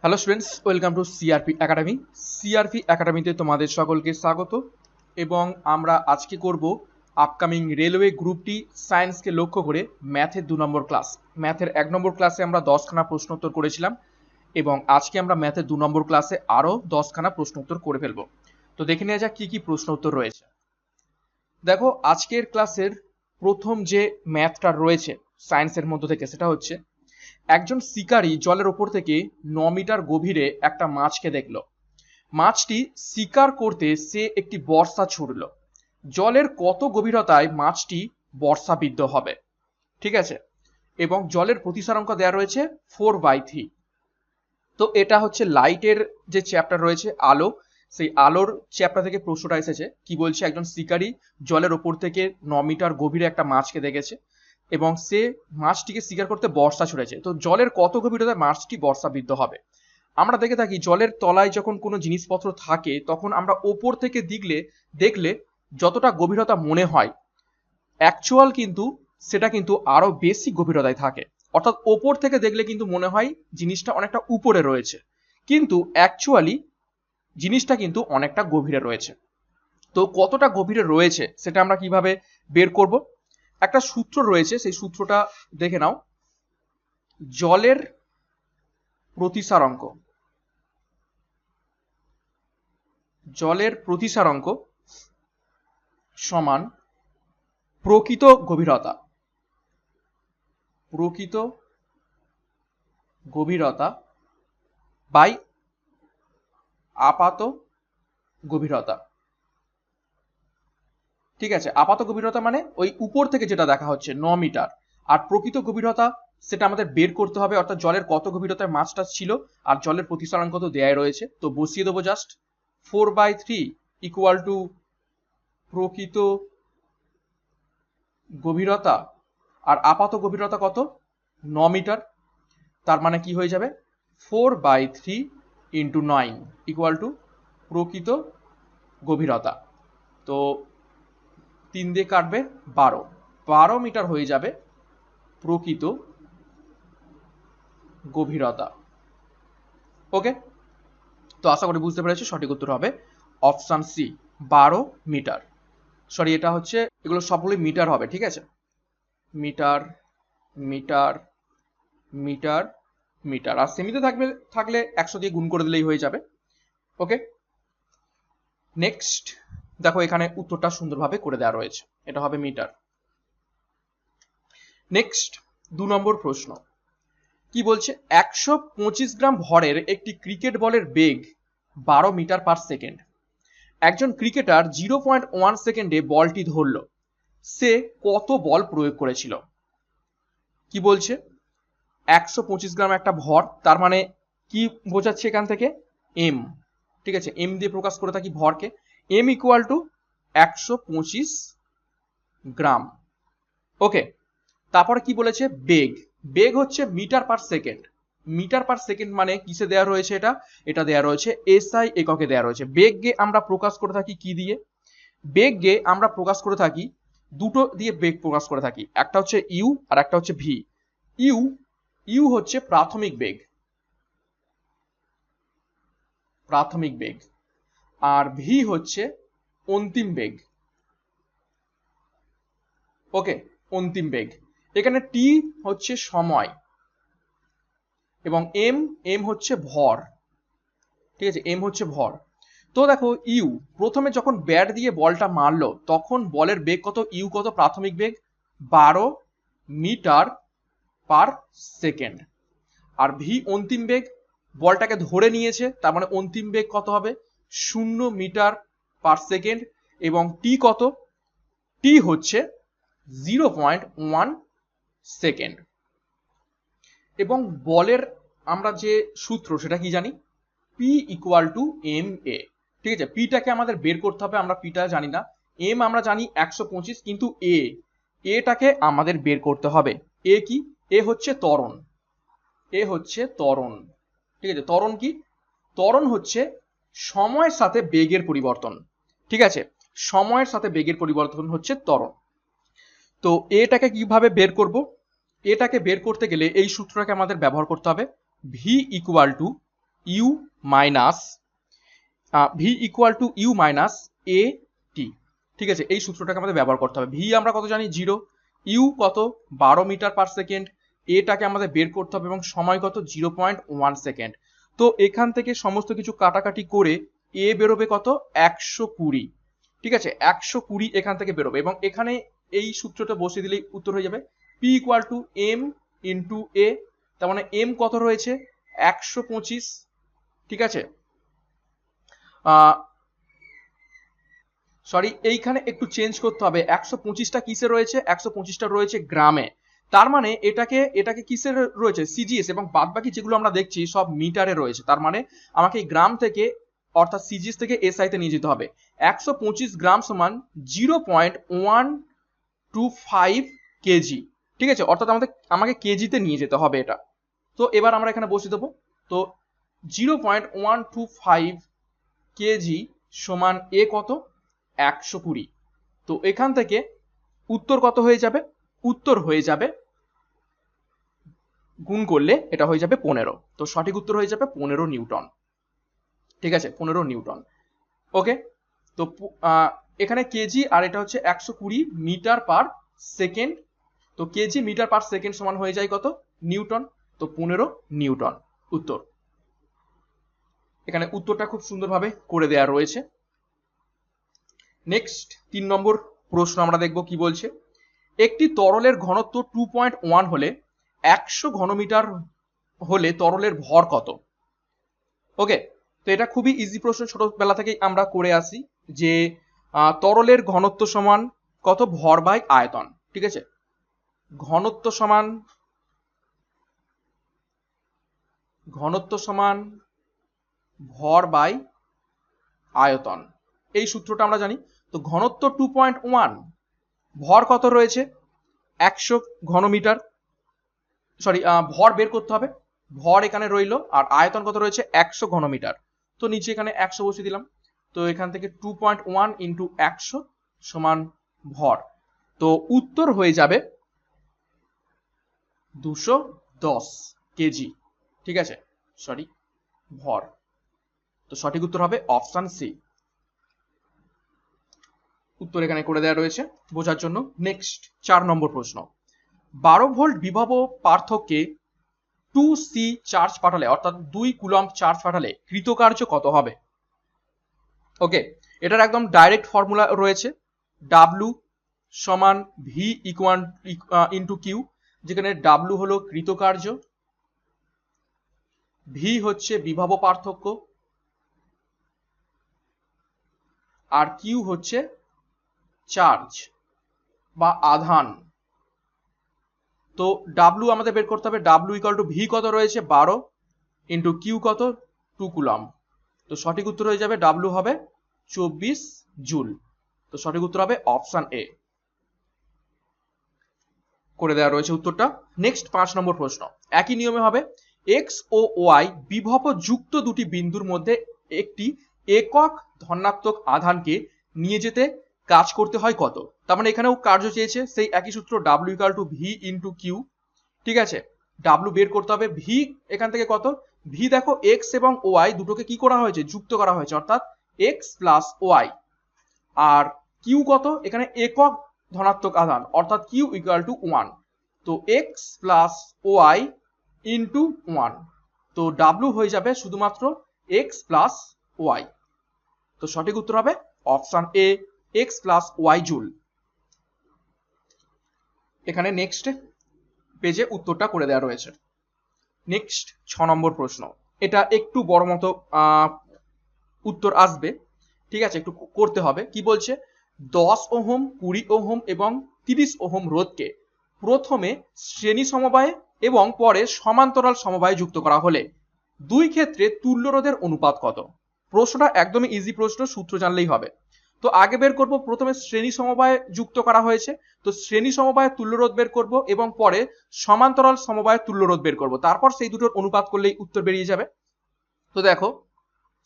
Hello students, welcome to CRP academy. CRP একাডেমিতে তোমাদের সকলকে স্বাগত। এবং আমরা আজকে করব আপকামিং রেলওয়ে গ্রুপ ডি সায়েন্সকে লক্ষ্য করে ম্যাথের 2 নম্বর ক্লাস। ম্যাথের 1 নম্বর ক্লাসে আমরা 10খানা প্রশ্ন উত্তর করেছিলাম এবং আজকে আমরা ম্যাথের 2 নম্বর ক্লাসে আরও 10খানা প্রশ্ন উত্তর করে ফেলবো। তো দেখে নেওয়া যাক কী কী প্রশ্ন উত্তর রয়েছে। দেখো, আজকের ক্লাসের প্রথম যে ম্যাথটা রয়েছে সায়েন্সের মধ্য থেকে, সেটা হচ্ছে একজন শিকারী জলের ওপর থেকে 9 মিটার গভীরে একটা মাছকে দেখল। মাছটি শিকার করতে সে একটি বর্শা ছুড়ল। জলের কত গভীরতায় মাছটি বর্ষাবিদ্ধ হবে? ঠিক আছে, এবং জলের প্রতিসারাঙ্ক দেওয়া রয়েছে 4/3। তো এটা হচ্ছে লাইটের যে চ্যাপ্টার রয়েছে আলো, সেই আলোর চ্যাপ্টার থেকে প্রশ্নটা এসেছে। কি বলছে, একজন শিকারী জলের ওপর থেকে 9 মিটার গভীরে একটা মাছকে দেখেছে এবং সে মাছটিকে শিকার করতে বর্শা ছুড়েছে। তো জলের কত গভীরতায় মাছটি বর্ষাবিদ্ধ হবে? আমরা দেখে থাকি জলের তলায় যখন কোনো জিনিসপত্র থাকে তখন আমরা ওপর থেকে দেখলে যতটা গভীরতা মনে হয়, অ্যাকচুয়াল কিন্তু সেটা কিন্তু আরো বেশি গভীরতায় থাকে। অর্থাৎ ওপর থেকে দেখলে কিন্তু মনে হয় জিনিসটা অনেকটা উপরে রয়েছে, কিন্তু অ্যাকচুয়ালি জিনিসটা কিন্তু অনেকটা গভীরে রয়েছে। তো কতটা গভীরে রয়েছে সেটা আমরা কিভাবে বের করব? একটা সূত্র রয়েছে, সেই সূত্রটা দেখে নাও। জলের প্রতিসারাঙ্ক, জলের প্রতিসারাঙ্ক সমান প্রকৃত গভীরতা, প্রকৃত গভীরতা বাই আপাত গভীরতা। ঠিক আছে, আপাত গভীরতা মানে ওই উপর থেকে যেটা দেখা হচ্ছে 9 মিটার, আর প্রকৃত গভীরতা সেটা আমাদের বের করতে হবে, অর্থাৎ জলের কত গভীরতায় মাছটা ছিল আর জলের প্রতিসারাঙ্ক তো দেয়াই রয়েছে। তো বসিয়ে দেবো জাস্ট 4/3 ইকুয়াল টু প্রকৃত গভীরতা, আর আপাত গভীরতা কত? 9 মিটার। তার মানে কি হয়ে যাবে 4/3 ইন্টু 9 ইকুয়াল টু প্রকৃত গভীরতা। তো 3 দিয়ে কাটবে 12 মিটার হয়ে যাবে প্রকৃত গভীরতা। ওকে, তো আশা করি বুঝতে পেরেছি। সঠিক উত্তর হবে অপশন সি, 12 মিটার। সরি, এটা হচ্ছে, এগুলো সবগুলোই মিটার হবে। ঠিক আছে, মিটার মিটার মিটার মিটার, আর সেমিতে থাকলে 100 দিয়ে গুণ করে দিলেই হয়ে যাবে। ওকে, নেক্সট দেখো, এখানে উত্তরটা সুন্দরভাবে করে দেওয়া রয়েছে, এটা হবে মিটার। নেক্সট 2 নম্বর প্রশ্ন কি বলছে, 125 গ্রাম ভরের একটি ক্রিকেট বলের বেগ 12 মিটার পার সেকেন্ড। একজন ক্রিকেটার 0.1 সেকেন্ডে বলটি ধরল। সে কত বল প্রয়োগ করেছিল? কি বলছে, 125 গ্রাম একটা ভর, তার মানে কি বোঝাচ্ছে এখান থেকে? এম। ঠিক আছে, এম দিয়ে প্রকাশ করে থাকি ভরকে। M equal to 125 gram. Okay, তারপরে কি বলেছে, বেগ। বেগ হচ্ছে metre per second. Metre per second মানে কিসে দেওয়া রয়েছে? এটা দেওয়া রয়েছে এসআই এককে দেওয়া রয়েছে। বেগকে আমরা প্রকাশ করে থাকি কি দিয়ে? বেগকে আমরা প্রকাশ করে থাকি দুটো দিয়ে, বেগ প্রকাশ করে থাকি, একটা হচ্ছে ইউ আর একটা হচ্ছে ভি। ইউ হচ্ছে প্রাথমিক বেগ, প্রাথমিক বেগ, আর ভি হচ্ছে অন্তিম বেগ। ওকে, অন্তিম বেগ। এখানে টি হচ্ছে সময় এবং এম হচ্ছে ভর। ঠিক আছে, এম হচ্ছে ভর। তো দেখো, ইউ প্রথমে যখন ব্যাট দিয়ে বলটা মারলো তখন বলের বেগ কত? ইউ কত? প্রাথমিক বেগ 12 মিটার পার সেকেন্ড। আর ভি অন্তিম বেগ, বলটাকে ধরে নিয়েছে, তার মানে অন্তিম বেগ কত হবে? 0 মিটার পার সেকেন্ড। এবং টি কত? টি হচ্ছে 0.1 সেকেন্ড। এবং বলের আমরা যে সূত্র সেটা কি জানি? P equal to M A. ঠিক আছে, পিটাকে আমাদের বের করতে হবে, আমরা পিটা জানি না। এম আমরা জানি 125, কিন্তু এটাকে আমাদের বের করতে হবে। এ কি? এ হচ্ছে ত্বরণ, এ হচ্ছে ত্বরণ। ঠিক আছে, ত্বরণ কি? ত্বরণ হচ্ছে সময়ের সাথে বেগের পরিবর্তন। ঠিক আছে, সময়ের সাথে বেগের পরিবর্তন হচ্ছে ত্বরণ। তো এটাকে কিভাবে বের করব? এটাকে বের করতে গেলে এই সূত্রটাকে আমাদের ব্যবহার করতে হবে। V equal to U minus V equal to U minus A T. ঠিক আছে, এই সূত্রটাকে আমাদের ব্যবহার করতে হবে। ভি আমরা কত জানি 0, ইউ কত 12 মিটার পার সেকেন্ড, এটাকে আমাদের বের করতে হবে এবং সময় কত 0.1 সেকেন্ড। তো এখান থেকে সমস্ত কিছু কাটাকাটি করে এ বেরোবে কত 120। ঠিক আছে, 120 এখান থেকে বেরোবে এবং এখানে এই সূত্রটা বসিয়ে দিলেই উত্তর হয়ে যাবে P equal to M into A. তার মানে এম কত রয়েছে 125। ঠিক আছে, সরি এইখানে একটু চেঞ্জ করতে হবে, 125টা কিসে রয়েছে, 125টা রয়েছে গ্রামে। তার মানে এটাকে কিসে রয়েছে সিজিএস, এবং বাদ বাকি যেগুলো আমরা দেখছি সব মিটারে রয়েছে। তার মানে আমাকে এই গ্রাম থেকে অর্থাৎ সিজিএস থেকে এসআই তে নিয়ে যেতে হবে। 125 গ্রাম সমান 0.125 কেজি। ঠিক আছে, অর্থাৎ আমাকে কেজিতে নিয়ে যেতে হবে এটা। তো এবার আমরা এখানে বসিয়ে দেবো। তো 0.125 কেজি সমান এ কত 120। তো এখান থেকে উত্তর কত হয়ে যাবে, উত্তর হয়ে যাবে গুণ করলে এটা হয়ে যাবে 15। তো সঠিক উত্তর হয়ে যাবে 15 নিউটন। ঠিক আছে, 15 নিউটন। ওকে, তো এখানে কেজি আর এটা হচ্ছে 120 মিটার পার সেকেন্ড। তো কেজি মিটার পার সেকেন্ড সমান হয়ে যায় কত নিউটন। তো 15 নিউটন উত্তর। এখানে উত্তরটা খুব সুন্দরভাবে করে দেওয়া রয়েছে। নেক্সট 3 নম্বর প্রশ্ন আমরা দেখব কি বলছে। একটি তরলের ঘনত্ব 2.1 হলে 100 ঘনমিটার হলে তরলের ভর কত? ওকে, তো এটা খুবই ইজি প্রশ্ন, ছোটবেলা থেকেই আমরা করে আসি যে তরলের ঘনত্ব সমান কত ভর বাই আয়তন। ঠিক আছে, ঘনত্ব সমান ভর বাই আয়তন, এই সূত্রটা আমরা জানি। তো ঘনত্ব 2.1, ভর কত রয়েছে 100 ঘনমিটার, সরি ভর বের করতে হবে, ভর এখানে রইলো আর আয়তন কত রয়েছে 100 ঘনমিটার। তো নিচে এখানে 100 বসিয়ে দিলাম। তো এখান থেকে 2.1 ইন্টু 100 সমান ভর। তো উত্তর হয়ে যাবে 210 কেজি। ঠিক আছে, সরি ভর। তো সঠিক উত্তর হবে অপশন সি। উত্তর এখানে করে দেওয়া রয়েছে বোঝার জন্য। নেক্সট 4 নম্বর প্রশ্ন। 12 ভোল্ট বিভব পার্থক্যে 2C চার্জ পাঠালে অর্থাৎ 2 কুলম্ব চার্জ পাঠালে কৃতকার্য কত হবে? ওকে, এটার একদম ডাইরেক্ট ফর্মুলা রয়েছে, W সমান V ইকুয়াল ইন্টু কিউ, যেখানে W হলো কৃতকার্য, V হচ্ছে বিভব পার্থক্য, আর কিউ হচ্ছে চার্জ বা আধান। তো W আমাদের বের করতে হবে, W ইকুয়াল টু V কত রয়েছে 12 ইন্টু কিউ কত 2 কুলম্ব। তো সঠিক উত্তর হয়ে যাবে W হবে 24 জুল। তো সঠিক উত্তর হবে অপশন এ। করে দেওয়া রয়েছে উত্তরটা। নেক্সট 5 নম্বর প্রশ্ন। একই নিয়মে হবে এক্স ও ওয়াই বিভব যুক্ত দুটি বিন্দুর মধ্যে একটি একক ধনাত্মক আধানকে নিয়ে যেতে কাজ করতে হয় কত? তার মানে এখানেও কার্য চেয়েছে, সেই একই সূত্র W equal to V into Q. ঠিক আছে, W বের করতে হবে, V এখান থেকে কত, V দেখো x এবং y দুটোকে কি করা হয়েছে যুক্ত করা হয়েছে, অর্থাৎ x প্লাস ওয়াই। আর কিউ কত, এখানে একক ধনাত্মক আধান অর্থাৎ কিউ ইকুয়াল টু 1। তো x প্লাস ওয়াই ইন্টু 1। তো W হয়ে যাবে শুধুমাত্র x প্লাস ওয়াই। তো সঠিক উত্তর হবে option A, x plus Y joule. এখানে নেক্সট পেজে উত্তরটা করে দেওয়া রয়েছে। নেক্সট 6 নম্বর প্রশ্ন। এটা একটু বড় মতো উত্তর আসবে। ঠিক আছে, একটু করতে হবে। কি বলছে, 10 ওহম 20 ওহম এবং 30 ওহম রোধকে প্রথমে শ্রেণী সমবায়ে এবং পরে সমান্তরাল সমবায়ে যুক্ত করা হলে দুই ক্ষেত্রে তুল্য রোধের অনুপাত কত? প্রশ্নটা একদমই ইজি প্রশ্ন, সূত্র জানলেই হবে। তো আগে বের করব, প্রথমে শ্রেণী সমবায়ে যুক্ত করা হয়েছে, তো শ্রেণী সমবায়ে তুল্য রোধ বের করব এবং পরে সমান্তরাল সমবায়ে তুল্য রোধ বের করব, তারপর সেই দুটোর অনুপাত করলেই উত্তর বেরিয়ে যাবে। তো দেখো,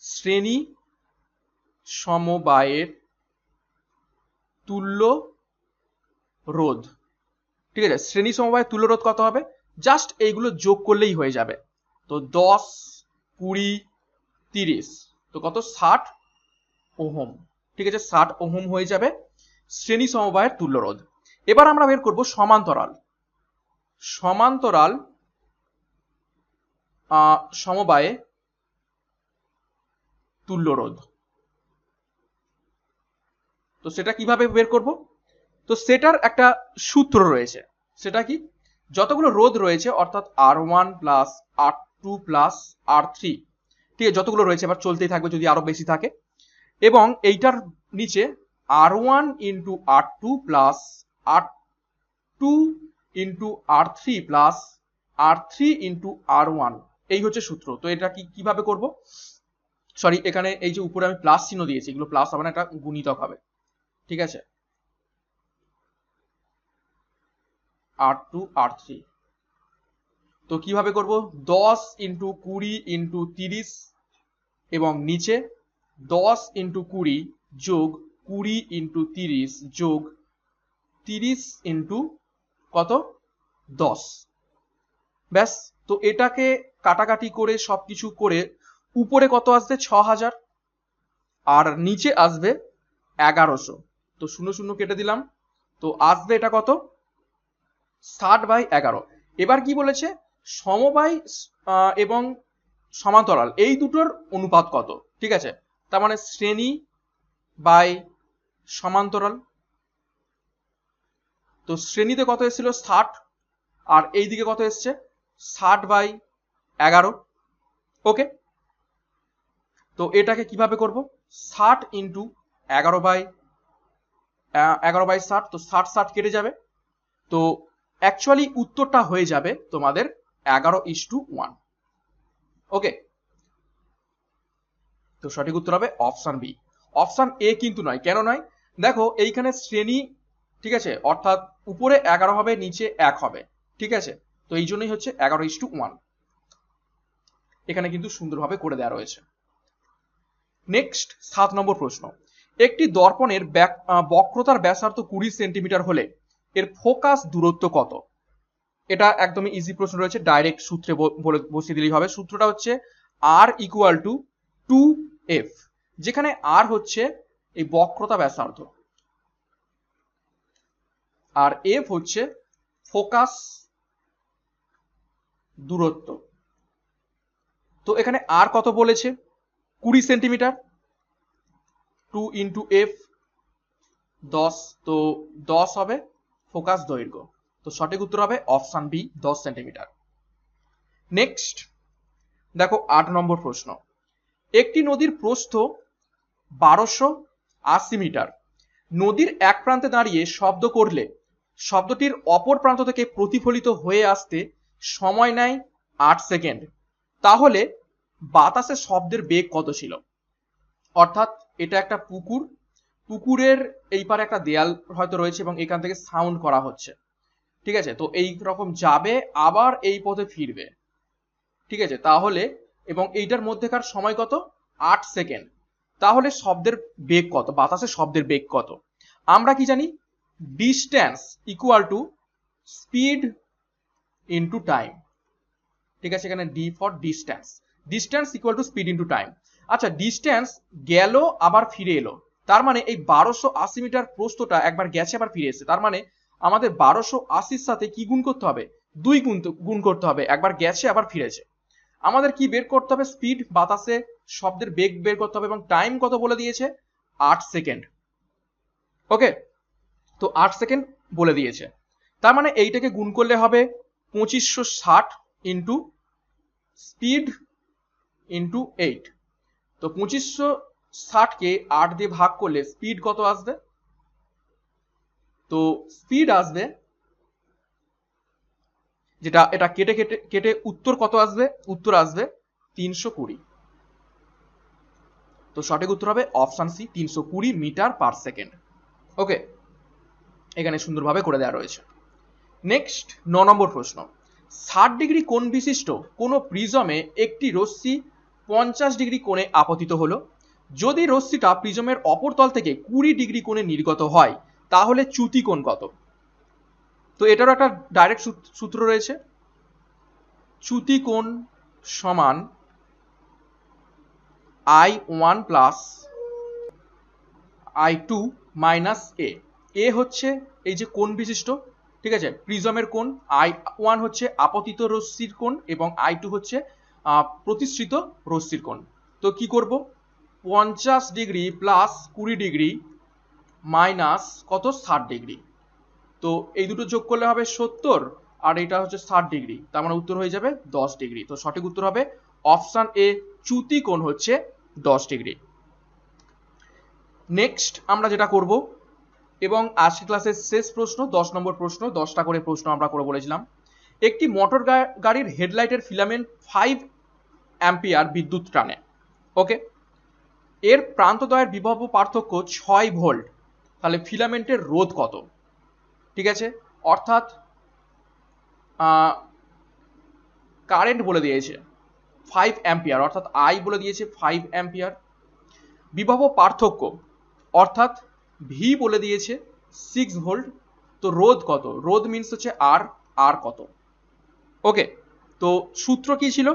শ্রেণী সমবায়ের তুল্য রোধ, ঠিক আছে, শ্রেণী সমবায়ের তুল্য রোধ কত হবে, জাস্ট এইগুলো যোগ করলেই হয়ে যাবে। তো 10, 20, 30, তো কত 60 ওহম। ঠিক আছে, 60 ওহম হয়ে যাবে শ্রেণী সমবায়ের তুল্য রোধ। এবার আমরা বের করব সমান্তরাল সমবায়ে তুল্য রোধ। তো সেটা কিভাবে বের করব? তো সেটার একটা সূত্র রয়েছে। সেটা কি? যতগুলো রোধ রয়েছে অর্থাৎ R1 plus R2 plus R3, ঠিক আছে, যতগুলো রয়েছে এবার চলতেই থাকবে যদি আরো বেশি থাকে, এবং এইটার নিচে R1 into R2 plus R2 into R3 plus R3 into R1, এই হচ্ছে সূত্র। তো এটা কিভাবে করব? সরি, এখানে এই যে উপরে আমি প্লাস চিহ্ন দিয়েছি, এগুলো প্লাস হবে না, এটা গুণিতক হবে। ঠিক আছে, R2 R3। তো কিভাবে করব? 10 ইন্টু 20 ইন্টু 30 এবং নিচে 10 ইন্টু 20 যোগ 20 ইন্টু 30 যোগ 30 ইন্টু কত 10। ব্যাস। তো এটাকে কাটাকাটি করে সবকিছু করে উপরে কত আসবে? 6000, আর নিচে আসবে 1100। তো 0 0 কেটে দিলাম, তো আসবে এটা কত? 60/11। এবার কি বলেছে? সমবায় এবং সমান্তরাল এই দুটোর অনুপাত কত? ঠিক আছে, তার মানে শ্রেণী বাই সমান্তরাল। তো শ্রেণীতে কত এসেছিল? 60, আর এই দিকে কত এসছে? 60/11। ওকে, তো এটাকে কিভাবে করব? 60 ইন্টু 11/60, তো 60 কেটে যাবে। তো অ্যাকচুয়ালি উত্তরটা হয়ে যাবে তোমাদের 11:1। ওকে, তো সঠিক উত্তর হবে অপশন বি। অপশন এ কিন্তু নয়। কেন নয়? দেখো এইখানে শ্রেণী, ঠিক আছে, অর্থাৎ উপরে 11 হবে, নিচে 1 হবে। ঠিক আছে, তো এই জন্যই হচ্ছে 11:1। এখানে কিন্তু সুন্দরভাবে করে দেওয়া রয়েছে। নেক্সট 7 নম্বর প্রশ্ন। একটি দর্পণের বক্রতার ব্যাসার্ধ 20 সেন্টিমিটার হলে এর ফোকাস দূরত্ব কত? এটা একদমই ইজি প্রশ্ন রয়েছে, ডাইরেক্ট সূত্রে বলে বসিয়ে দিলেই হবে। সূত্রটা হচ্ছে R ইকুয়াল টু 2F, যেখানে R হচ্ছে এই বক্রতা ব্যাসার্ধ আর F হচ্ছে ফোকাস দূরত্ব। তো এখানে R কত বলেছে? 20 সেন্টিমিটার, 2 ইন্টু F 10, তো 10 হবে ফোকাস দৈর্ঘ্য। তো সঠিক উত্তর হবে অপশন বি, 10 সেন্টিমিটার। নেক্সট দেখো 8 নম্বর প্রশ্ন। একটি নদীর প্রস্থ 1280 মিটার। নদীর এক প্রান্তে দাঁড়িয়ে শব্দ করলে শব্দটির অপর প্রান্ত থেকে প্রতিফলিত হয়ে আসতে সময় নেয় 8 সেকেন্ড। তাহলে বাতাসে শব্দের বেগ কত ছিল? অর্থাৎ এটা একটা পুকুর, পুকুরের এই পারে একটা দেয়াল হয়তো রয়েছে এবং এখান থেকে সাউন্ড করা হচ্ছে। ঠিক আছে, তো এই রকম যাবে আবার এই পথে ফিরবে। ঠিক আছে, তাহলে এবং এইটার মধ্যেকার সময় কত? 8 সেকেন্ড। তাহলে শব্দের বেগ কত? বাতাসের শব্দের বেগ কত? আমরা কি জানি? Distance equal to speed into time. ঠিক আছে, এখানে D for distance. Distance equal to speed into time. আচ্ছা, ডিস্টেন্স গেল আবার ফিরে এলো, তার মানে এই 1280 মিটার প্রস্থটা একবার গেছে আবার ফিরে এসেছে। তার মানে আমাদের 1280-র সাথে কি গুণ করতে হবে? 2 গুণ করতে হবে, একবার গেছে আবার ফিরেছে। আমাদের কি বের করতে হবে? স্পিড, বাতাসে শব্দের বেগ বের করতে হবে, এবং টাইম কত বলে দিয়েছে? 8 সেকেন্ড। ওকে, তো 8 সেকেন্ড বলে দিয়েছে। তার মানে এইটাকে গুণ করলে হবে 2560 ইন্টু স্পিড ইন্টু 8। তো 2560-কে 8 দিয়ে ভাগ করলে স্পিড কত আসবে? তো স্পিড আসবে, যেটা এটা কেটে কেটে কেটে উত্তর কত আসবে? উত্তর আসবে 320। তো সঠিক উত্তর হবে option C, 320 metre per second. Okay, এখানে সুন্দরভাবে করে দেওয়া রয়েছে। নেক্সট 9 নম্বর প্রশ্ন। 60 ডিগ্রি কোণ বিশিষ্ট কোন প্রিজমে একটি রশ্মি 50 ডিগ্রি কোণে আপতিত হলো। যদি রশ্মিটা প্রিজমের অপর তল থেকে 20 ডিগ্রি কোণে নির্গত হয় তাহলে চ্যুতি কোণ কত? তো এটারও একটা ডাইরেক্ট সূত্র রয়েছে। চ্যুতি কোণ সমান I1 প্লাস I2 মাইনাস এ হচ্ছে এই যে কোণ বিশিষ্ট, ঠিক আছে, প্রিজমের কোণ। I1 হচ্ছে আপতিত রশ্মির কোণ এবং I2 হচ্ছে প্রতিসৃত রশ্মির কোণ। তো কি করব, 50 ডিগ্রি প্লাস 20 ডিগ্রি মাইনাস কত 60 ডিগ্রি, তো এই দুটো যোগ করলে হবে 70 আর এটা হচ্ছে 60 ডিগ্রি, তার মানে উত্তর হয়ে যাবে 10 ডিগ্রি। তো সঠিক উত্তর হবে অপশন এ, চ্যুতি কোণ হচ্ছে 10 ডিগ্রি। নেক্সট আমরা যেটা করব, এবং আজকের ক্লাসের শেষ প্রশ্ন 10 নম্বর প্রশ্ন, 10টা করে প্রশ্ন আমরা করে বলেছিলাম। একটি মোটর গাড়ির হেডলাইটের ফিলামেন্ট 5 অ্যাম্পিয়ার বিদ্যুৎ টানে, ওকে, এর প্রান্তদ্বয়ের বিভব পার্থক্য 6 ভোল্ট, তাহলে ফিলামেন্টের রোধ কত? ঠিক আছে, অর্থাৎ কারেন্ট বলে দিয়েছে 5 অ্যাম্পিয়ার, অর্থাৎ আই বলে দিয়েছে 5 অ্যাম্পিয়ার। বিভব পার্থক্য অর্থাৎ ভি বলে দিয়েছে 6 ভোল্ট। তো রোধ কত? রোধ মিনস হচ্ছে আর কত? ওকে, তো সূত্র কি ছিল?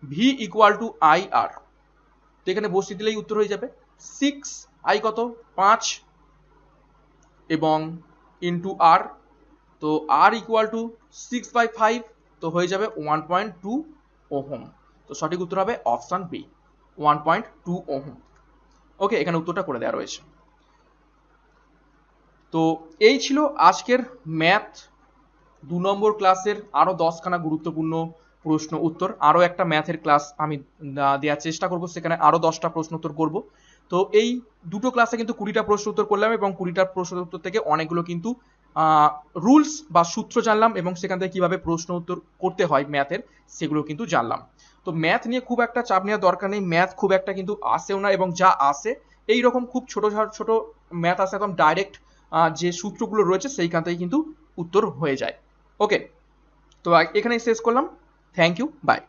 ভি ইকুয়াল টু আই আর। তো এখানে বসিয়ে দিলেই উত্তর হয়ে যাবে 6, আই কত 5 এবং ইন্টু আর, তো আর ইকুয়াল টু 6/5, তো হয়ে যাবে 1.2 ওহম। তো সঠিক উত্তর হবে অপশন বি, 1.2 ওহম। ওকে, এখানে উত্তরটা করে দেওয়া রয়েছে। তো এই ছিল আজকের ম্যাথ 2 নম্বর ক্লাসের আরো 10খানা গুরুত্বপূর্ণ প্রশ্ন উত্তর। আরো একটা ম্যাথের ক্লাস আমি দেওয়ার চেষ্টা করব, সেখানে আরো 10টা প্রশ্ন উত্তর করব। তো এই দুটো ক্লাসে কিন্তু 20টা প্রশ্ন উত্তর করলাম এবং 20টা প্রশ্ন উত্তর থেকে অনেকগুলো কিন্তু রুলস বা সূত্র জানলাম এবং সেখান থেকে কিভাবে প্রশ্ন উত্তর করতে হয় ম্যাথের সেগুলো কিন্তু জানলাম। তো ম্যাথ নিয়ে খুব একটা চাপ নেওয়ার দরকার নেই, ম্যাথ খুব একটা কিন্তু আসেও না, এবং যা আসে এই রকম খুব ছোট ছোট ম্যাথ আসে, একদম ডাইরেক্ট যে সূত্রগুলো রয়েছে সেইখান থেকে কিন্তু উত্তর হয়ে যায়। ওকে, তো এখানেই শেষ করলাম। Thank you, by.